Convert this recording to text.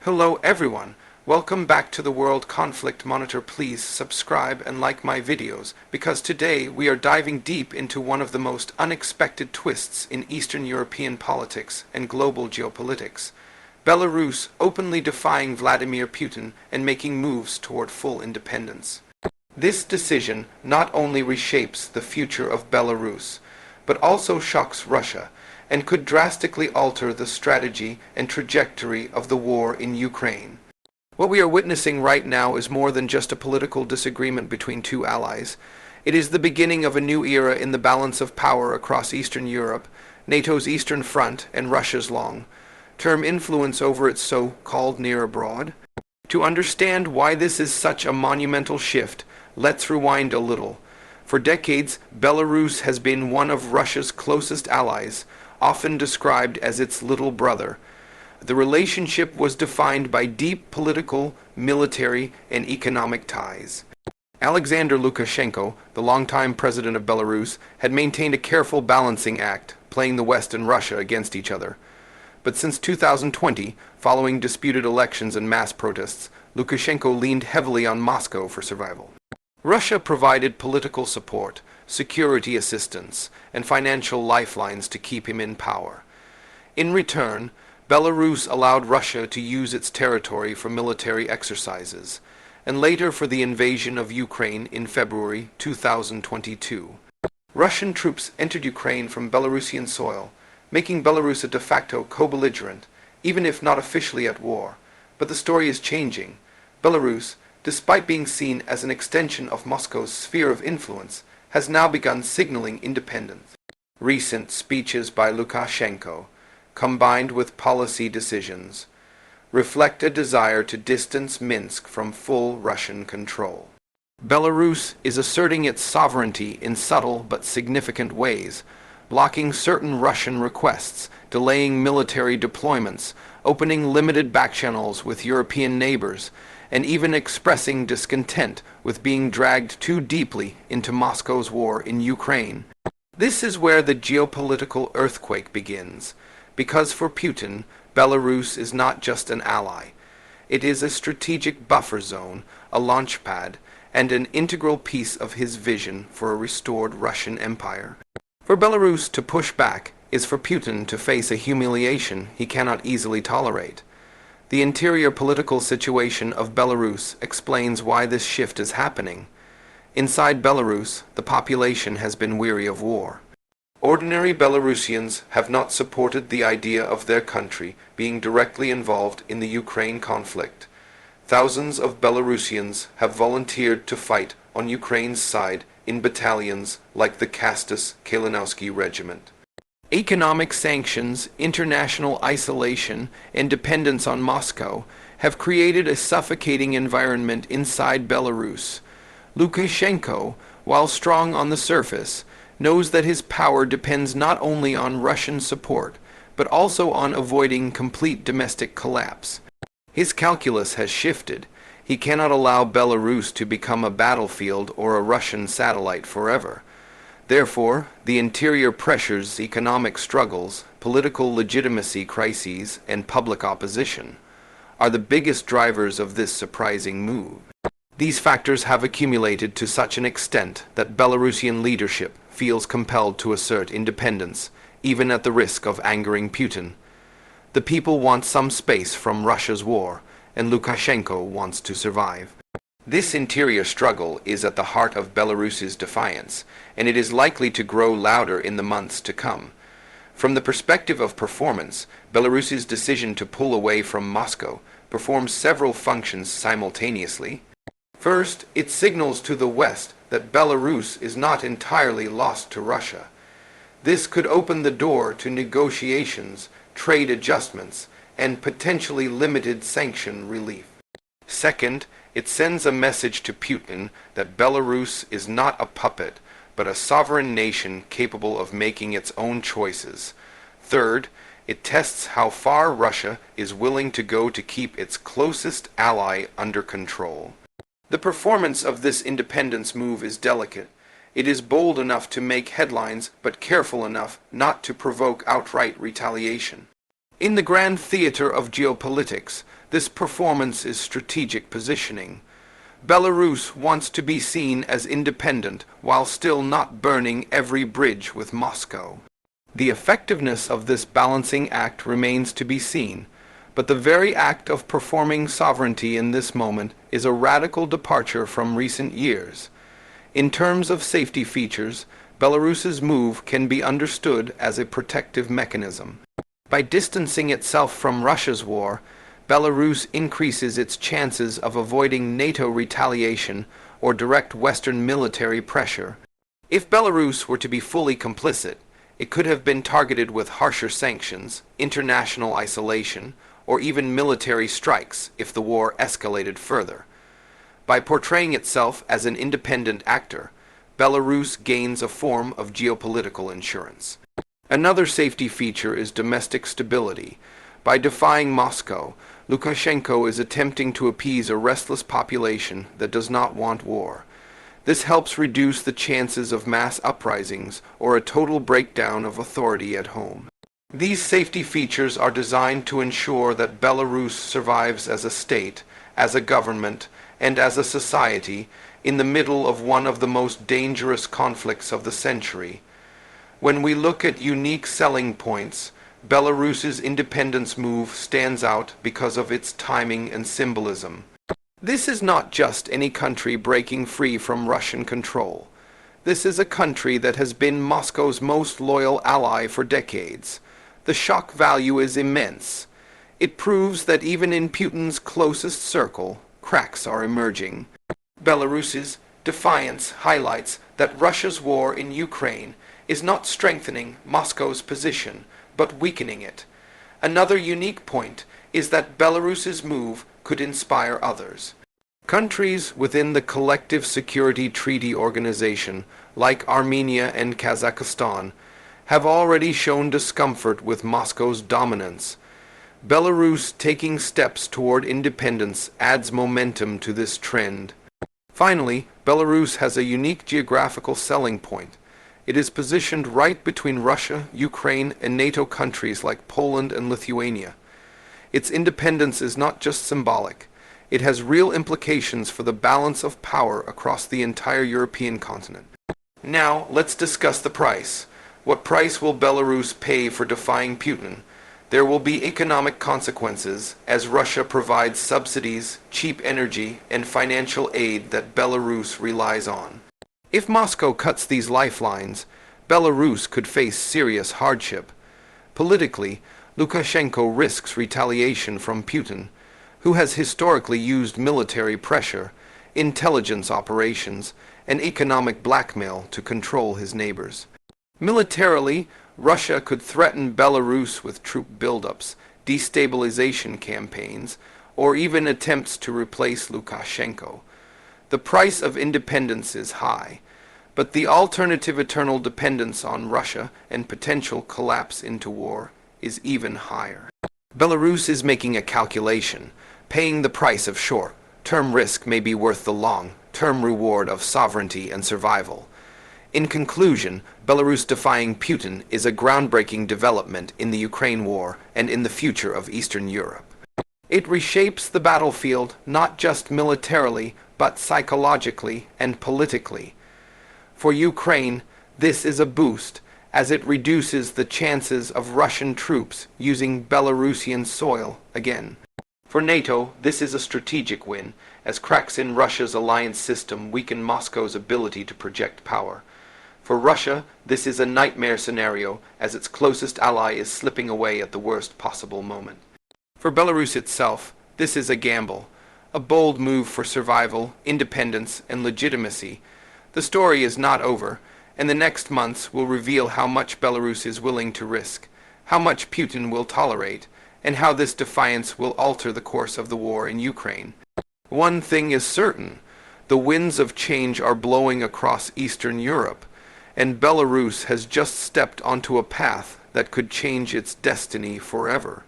Hello everyone, welcome back to the World Conflict Monitor. Please subscribe and like my videos, because today we are diving deep into one of the most unexpected twists in Eastern European politics and global geopolitics. Belarus openly defying Vladimir Putin and making moves toward full independence. This decision not only reshapes the future of Belarus, but also shocks Russia, and could drastically alter the strategy and trajectory of the war in Ukraine. What we are witnessing right now is more than just a political disagreement between two allies. It is the beginning of a new era in the balance of power across Eastern Europe, NATO's Eastern Front, and Russia's long-term influence over its so-called near abroad. To understand why this is such a monumental shift, let's rewind a little. For decades, Belarus has been one of Russia's closest allies, often described as its little brother. The relationship was defined by deep political, military, and economic ties. Alexander Lukashenko, the longtime president of Belarus, had maintained a careful balancing act, playing the West and Russia against each other. But since 2020, following disputed elections and mass protests, Lukashenko leaned heavily on Moscow for survival. Russia provided political support, security assistance, and financial lifelines to keep him in power. In return, Belarus allowed Russia to use its territory for military exercises, and later for the invasion of Ukraine in February 2022. Russian troops entered Ukraine from Belarusian soil, making Belarus a de facto co-belligerent, even if not officially at war. But the story is changing. Belarus, despite being seen as an extension of Moscow's sphere of influence, has now begun signaling independence. Recent speeches by Lukashenko, combined with policy decisions, reflect a desire to distance Minsk from full Russian control. Belarus is asserting its sovereignty in subtle but significant ways, blocking certain Russian requests, delaying military deployments, opening limited backchannels with European neighbors, and even expressing discontent with being dragged too deeply into Moscow's war in Ukraine. This is where the geopolitical earthquake begins, because for Putin, Belarus is not just an ally. It is a strategic buffer zone, a launchpad, and an integral piece of his vision for a restored Russian empire. For Belarus to push back is for Putin to face a humiliation he cannot easily tolerate. The interior political situation of Belarus explains why this shift is happening. Inside Belarus, the population has been weary of war. Ordinary Belarusians have not supported the idea of their country being directly involved in the Ukraine conflict. Thousands of Belarusians have volunteered to fight on Ukraine's side in battalions like the Kalinowski Regiment. Economic sanctions, international isolation, and dependence on Moscow have created a suffocating environment inside Belarus. Lukashenko, while strong on the surface, knows that his power depends not only on Russian support, but also on avoiding complete domestic collapse. His calculus has shifted. He cannot allow Belarus to become a battlefield or a Russian satellite forever. Therefore, the interior pressures, economic struggles, political legitimacy crises, and public opposition are the biggest drivers of this surprising move. These factors have accumulated to such an extent that Belarusian leadership feels compelled to assert independence, even at the risk of angering Putin. The people want some space from Russia's war, and Lukashenko wants to survive. This interior struggle is at the heart of Belarus's defiance, and it is likely to grow louder in the months to come. From the perspective of performance, Belarus's decision to pull away from Moscow performs several functions simultaneously. First, it signals to the West that Belarus is not entirely lost to Russia. This could open the door to negotiations, trade adjustments, and potentially limited sanction relief. Second, it sends a message to Putin that Belarus is not a puppet, but a sovereign nation capable of making its own choices. Third, it tests how far Russia is willing to go to keep its closest ally under control. The performance of this independence move is delicate. It is bold enough to make headlines, but careful enough not to provoke outright retaliation. In the grand theater of geopolitics, This performance is strategic positioning. Belarus wants to be seen as independent while still not burning every bridge with Moscow. The effectiveness of this balancing act remains to be seen, but the very act of performing sovereignty in this moment is a radical departure from recent years. In terms of safety features, Belarus's move can be understood as a protective mechanism. By distancing itself from Russia's war, Belarus increases its chances of avoiding NATO retaliation or direct Western military pressure. If Belarus were to be fully complicit, it could have been targeted with harsher sanctions, international isolation, or even military strikes if the war escalated further. By portraying itself as an independent actor, Belarus gains a form of geopolitical insurance. Another safety feature is domestic stability. By defying Moscow, Lukashenko is attempting to appease a restless population that does not want war. This helps reduce the chances of mass uprisings or a total breakdown of authority at home. These safety features are designed to ensure that Belarus survives as a state, as a government, and as a society in the middle of one of the most dangerous conflicts of the century. When we look at unique selling points, Belarus's independence move stands out because of its timing and symbolism. This is not just any country breaking free from Russian control. This is a country that has been Moscow's most loyal ally for decades. The shock value is immense. It proves that even in Putin's closest circle, cracks are emerging. Belarus's defiance highlights that Russia's war in Ukraine is not strengthening Moscow's position, but weakening it. Another unique point is that Belarus's move could inspire others. Countries within the Collective Security Treaty Organization, like Armenia and Kazakhstan, have already shown discomfort with Moscow's dominance. Belarus taking steps toward independence adds momentum to this trend. Finally, Belarus has a unique geographical selling point. It is positioned right between Russia, Ukraine, and NATO countries like Poland and Lithuania. Its independence is not just symbolic. It has real implications for the balance of power across the entire European continent. Now, let's discuss the price. What price will Belarus pay for defying Putin? There will be economic consequences as Russia provides subsidies, cheap energy, and financial aid that Belarus relies on. If Moscow cuts these lifelines, Belarus could face serious hardship. Politically, Lukashenko risks retaliation from Putin, who has historically used military pressure, intelligence operations, and economic blackmail to control his neighbors. Militarily, Russia could threaten Belarus with troop buildups, destabilization campaigns, or even attempts to replace Lukashenko. The price of independence is high, but the alternative eternal dependence on Russia and potential collapse into war is even higher. Belarus is making a calculation. Paying the price of short-term risk may be worth the long-term reward of sovereignty and survival. In conclusion, Belarus defying Putin is a groundbreaking development in the Ukraine war and in the future of Eastern Europe. It reshapes the battlefield not just militarily, but psychologically and politically. For Ukraine, this is a boost, as it reduces the chances of Russian troops using Belarusian soil again. For NATO, this is a strategic win, as cracks in Russia's alliance system weaken Moscow's ability to project power. For Russia, this is a nightmare scenario, as its closest ally is slipping away at the worst possible moment. For Belarus itself, this is a gamble, a bold move for survival, independence, and legitimacy. The story is not over, and the next months will reveal how much Belarus is willing to risk, how much Putin will tolerate, and how this defiance will alter the course of the war in Ukraine. One thing is certain: the winds of change are blowing across Eastern Europe, and Belarus has just stepped onto a path that could change its destiny forever.